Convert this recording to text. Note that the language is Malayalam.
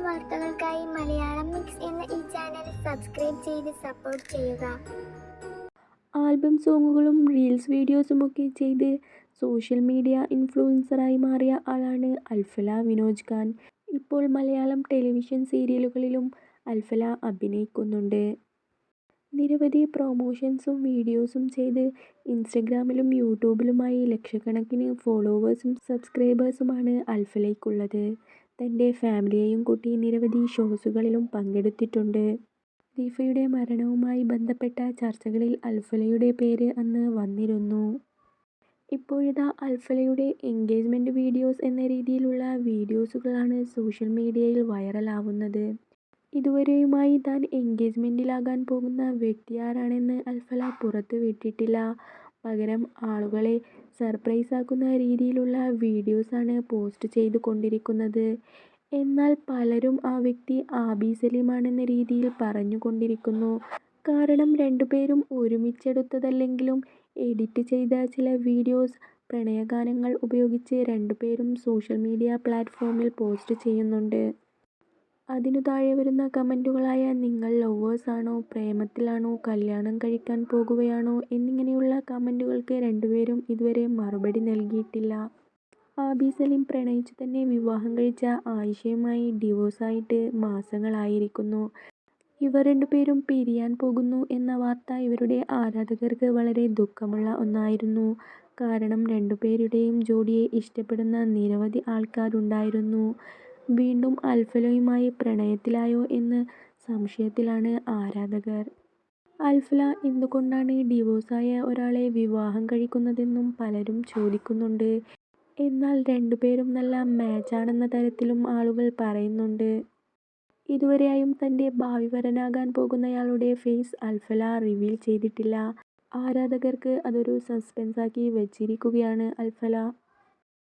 വാർത്തകൾക്കായി മലയാളം മിക്സ് എന്ന ഈ ചാനൽ സബ്സ്ക്രൈബ് ചെയ്ത് സപ്പോർട്ട് ചെയ്യുക. ആൽബം സോങ്ങുകളും റീൽസ് വീഡിയോസുമൊക്കെ ചെയ്ത് സോഷ്യൽ മീഡിയ ഇൻഫ്ലുവൻസറായി മാറിയ ആളാണ് അൽഫല വിനോജ് ഖാൻ. ഇപ്പോൾ മലയാളം ടെലിവിഷൻ സീരിയലുകളിലും അൽഫല അഭിനയിക്കുന്നുണ്ട്. നിരവധി പ്രൊമോഷൻസും വീഡിയോസും ചെയ്ത് ഇൻസ്റ്റഗ്രാമിലും യൂട്യൂബിലുമായി ലക്ഷക്കണക്കിന് ഫോളോവേഴ്സും സബ്സ്ക്രൈബേഴ്സുമാണ് അൽഫലയ്ക്കുള്ളത്. തൻ്റെ ഫാമിലിയെയും കൂട്ടി നിരവധി ഷോസുകളിലും പങ്കെടുത്തിട്ടുണ്ട്. ലത്തീഫയുടെ മരണവുമായി ബന്ധപ്പെട്ട ചർച്ചകളിൽ അൽഫലയുടെ പേര് അന്ന് വന്നിരുന്നു. ഇപ്പോഴിതാ അൽഫലയുടെ എൻഗേജ്മെൻറ്റ് വീഡിയോസ് എന്ന രീതിയിലുള്ള വീഡിയോസുകളാണ് സോഷ്യൽ മീഡിയയിൽ വൈറലാവുന്നത്. ഇതുവരെയുമായി താൻ എൻഗേജ്മെൻറ്റിലാകാൻ പോകുന്ന വ്യക്തിയാരാണെന്ന് അൽഫല പുറത്തു വിട്ടിട്ടില്ല. പകരം ആളുകളെ സർപ്രൈസാക്കുന്ന രീതിയിലുള്ള വീഡിയോസാണ് പോസ്റ്റ് ചെയ്തു കൊണ്ടിരിക്കുന്നത്. എന്നാൽ പലരും ആ വ്യക്തി ആബി സലീമാണെന്ന രീതിയിൽ പറഞ്ഞുകൊണ്ടിരിക്കുന്നു. കാരണം രണ്ടുപേരും ഒരുമിച്ചെടുത്തതല്ലെങ്കിലും എഡിറ്റ് ചെയ്ത ചില വീഡിയോസ് പ്രണയഗാനങ്ങൾ ഉപയോഗിച്ച് രണ്ടുപേരും സോഷ്യൽ മീഡിയ പ്ലാറ്റ്ഫോമിൽ പോസ്റ്റ് ചെയ്യുന്നുണ്ട്. അതിനു താഴെ വരുന്ന കമൻറ്റുകളായ നിങ്ങൾ ലവേഴ്സാണോ, പ്രേമത്തിലാണോ, കല്യാണം കഴിക്കാൻ പോകുകയാണോ എന്നിങ്ങനെയുള്ള കമൻറ്റുകൾക്ക് രണ്ടുപേരും ഇതുവരെ മറുപടി നൽകിയിട്ടില്ല. ആബി സലീം പ്രണയിച്ചു തന്നെ വിവാഹം കഴിച്ച ആയിഷയുമായി ഡിവോഴ്സായിട്ട് മാസങ്ങളായിരിക്കുന്നു. ഇവർ രണ്ടുപേരും പിരിയാൻ പോകുന്നു എന്ന വാർത്ത ഇവരുടെ ആരാധകർക്ക് വളരെ ദുഃഖമുള്ള ഒന്നായിരുന്നു. കാരണം രണ്ടുപേരുടെയും ജോഡിയെ ഇഷ്ടപ്പെടുന്ന നിരവധി ആൾക്കാരുണ്ടായിരുന്നു. വീണ്ടും അൽഫലയുമായി പ്രണയത്തിലായോ എന്ന് സംശയത്തിലാണ് ആരാധകർ. അൽഫല എന്തുകൊണ്ടാണ് ഡിവോഴ്സായ ഒരാളെ വിവാഹം കഴിക്കുന്നതെന്നും പലരും ചോദിക്കുന്നുണ്ട്. എന്നാൽ രണ്ടുപേരും നല്ല മാച്ചാണെന്ന തരത്തിലും ആളുകൾ പറയുന്നുണ്ട്. ഇതുവരെയായും തൻ്റെ ഭാവി വരനാകാൻ പോകുന്നയാളുടെ ഫേസ് അൽഫല റിവീൽ ചെയ്തിട്ടില്ല. ആരാധകർക്ക് അതൊരു സസ്പെൻസാക്കി വച്ചിരിക്കുകയാണ് അൽഫല.